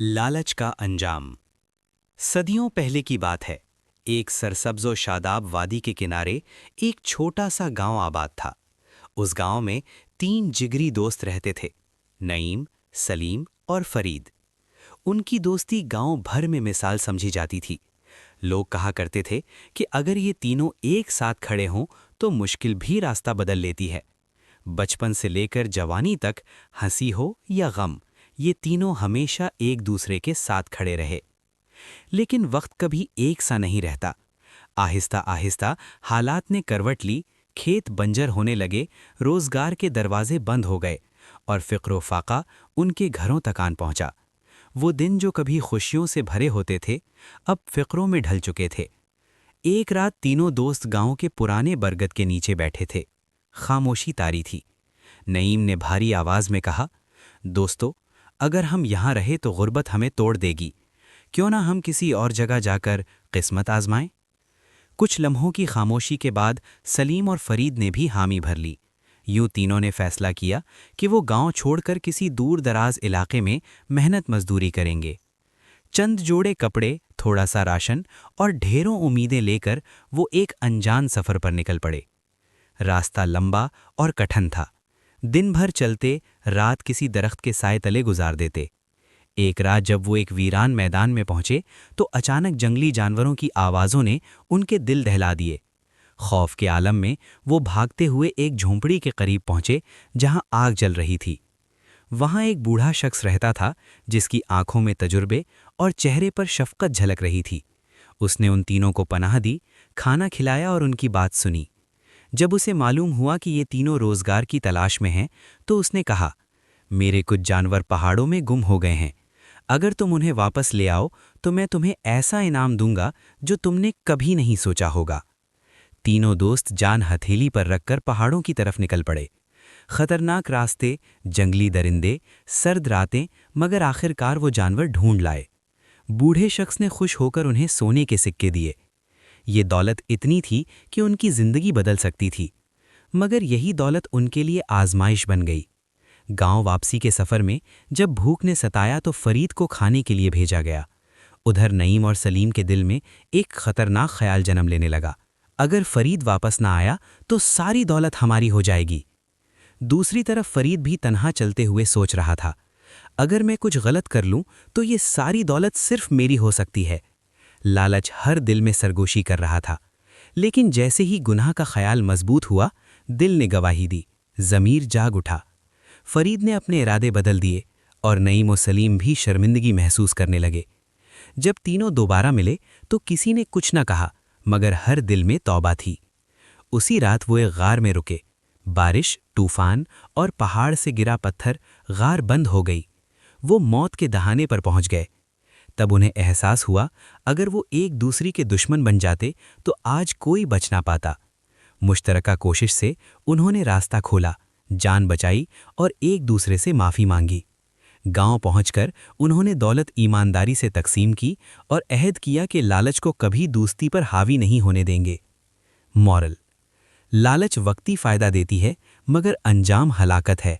लालच का अंजाम। सदियों पहले की बात है। एक सरसब्ज और शादाब वादी के किनारे एक छोटा सा गांव आबाद था। उस गांव में 3 जिगरी दोस्त रहते थे, नईम, सलीम और फरीद। उनकी दोस्ती गांव भर में मिसाल समझी जाती थी। लोग कहा करते थे कि अगर ये तीनों एक साथ खड़े हों तो मुश्किल भी रास्ता बदल लेती है। बचपन से लेकर जवानी तक, हंसी हो या गम, ये तीनों हमेशा एक दूसरे के साथ खड़े रहे। लेकिन वक्त कभी एक सा नहीं रहता। आहिस्ता आहिस्ता हालात ने करवट ली, खेत बंजर होने लगे, रोजगार के दरवाजे बंद हो गए और फिक्र फाका उनके घरों तक आन पहुंचा। वो दिन जो कभी खुशियों से भरे होते थे, अब फिक्रों में ढल चुके थे। एक रात तीनों दोस्त गांव के पुराने बरगद के नीचे बैठे थे। खामोशी तारी थी। नईम ने भारी आवाज में कहा, दोस्तों, अगर हम यहाँ रहे तो गुर्बत हमें तोड़ देगी। क्यों ना हम किसी और जगह जाकर किस्मत आजमाएं? कुछ लम्हों की खामोशी के बाद सलीम और फरीद ने भी हामी भर ली। यूं तीनों ने फैसला किया कि वो गांव छोड़कर किसी दूर दराज इलाके में मेहनत मजदूरी करेंगे। चंद जोड़े कपड़े, थोड़ा सा राशन और ढेरों उम्मीदें लेकर वो एक अनजान सफर पर निकल पड़े। रास्ता लंबा और कठिन था। दिन भर चलते, रात किसी दरख्त के साए तले गुजार देते। एक रात जब वो एक वीरान मैदान में पहुंचे तो अचानक जंगली जानवरों की आवाज़ों ने उनके दिल दहला दिए। खौफ के आलम में वो भागते हुए एक झोंपड़ी के करीब पहुंचे जहां आग जल रही थी। वहां एक बूढ़ा शख्स रहता था जिसकी आंखों में तजुर्बे और चेहरे पर शफकत झलक रही थी। उसने उन तीनों को पनाह दी, खाना खिलाया और उनकी बात सुनी। जब उसे मालूम हुआ कि ये तीनों रोजगार की तलाश में हैं, तो उसने कहा, मेरे कुछ जानवर पहाड़ों में गुम हो गए हैं। अगर तुम उन्हें वापस ले आओ तो मैं तुम्हें ऐसा इनाम दूंगा जो तुमने कभी नहीं सोचा होगा। तीनों दोस्त जान हथेली पर रखकर पहाड़ों की तरफ निकल पड़े। खतरनाक रास्ते, जंगली दरिंदे, सर्द रातें, मगर आखिरकार वो जानवर ढूंढ लाए। बूढ़े शख्स ने खुश होकर उन्हें सोने के सिक्के दिए। ये दौलत इतनी थी कि उनकी जिंदगी बदल सकती थी, मगर यही दौलत उनके लिए आजमाइश बन गई। गांव वापसी के सफर में जब भूख ने सताया तो फरीद को खाने के लिए भेजा गया। उधर नईम और सलीम के दिल में एक खतरनाक ख्याल जन्म लेने लगा, अगर फरीद वापस ना आया तो सारी दौलत हमारी हो जाएगी। दूसरी तरफ फरीद भी तन्हा चलते हुए सोच रहा था, अगर मैं कुछ गलत कर लूं तो ये सारी दौलत सिर्फ मेरी हो सकती है। लालच हर दिल में सरगोशी कर रहा था, लेकिन जैसे ही गुनाह का ख्याल मजबूत हुआ, दिल ने गवाही दी, ज़मीर जाग उठा। फरीद ने अपने इरादे बदल दिए और नईम और सलीम भी शर्मिंदगी महसूस करने लगे। जब तीनों दोबारा मिले तो किसी ने कुछ न कहा, मगर हर दिल में तौबा थी। उसी रात वो एक गार में रुके। बारिश, तूफान और पहाड़ से गिरा पत्थर, गार बंद हो गई। वो मौत के दहाने पर पहुंच गए। तब उन्हें एहसास हुआ, अगर वो एक दूसरे के दुश्मन बन जाते तो आज कोई बच ना पाता। मुश्तरका कोशिश से उन्होंने रास्ता खोला, जान बचाई और एक दूसरे से माफ़ी मांगी। गांव पहुंचकर उन्होंने दौलत ईमानदारी से तकसीम की और अहद किया कि लालच को कभी दोस्ती पर हावी नहीं होने देंगे। मॉरल: लालच वक्ती फ़ायदा देती है, मगर अंजाम हलाकत है।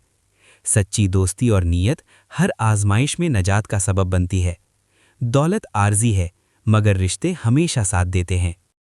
सच्ची दोस्ती और नीयत हर आजमाइश में नजात का सबब बनती है। दौलत आर्जी है, मगर रिश्ते हमेशा साथ देते हैं।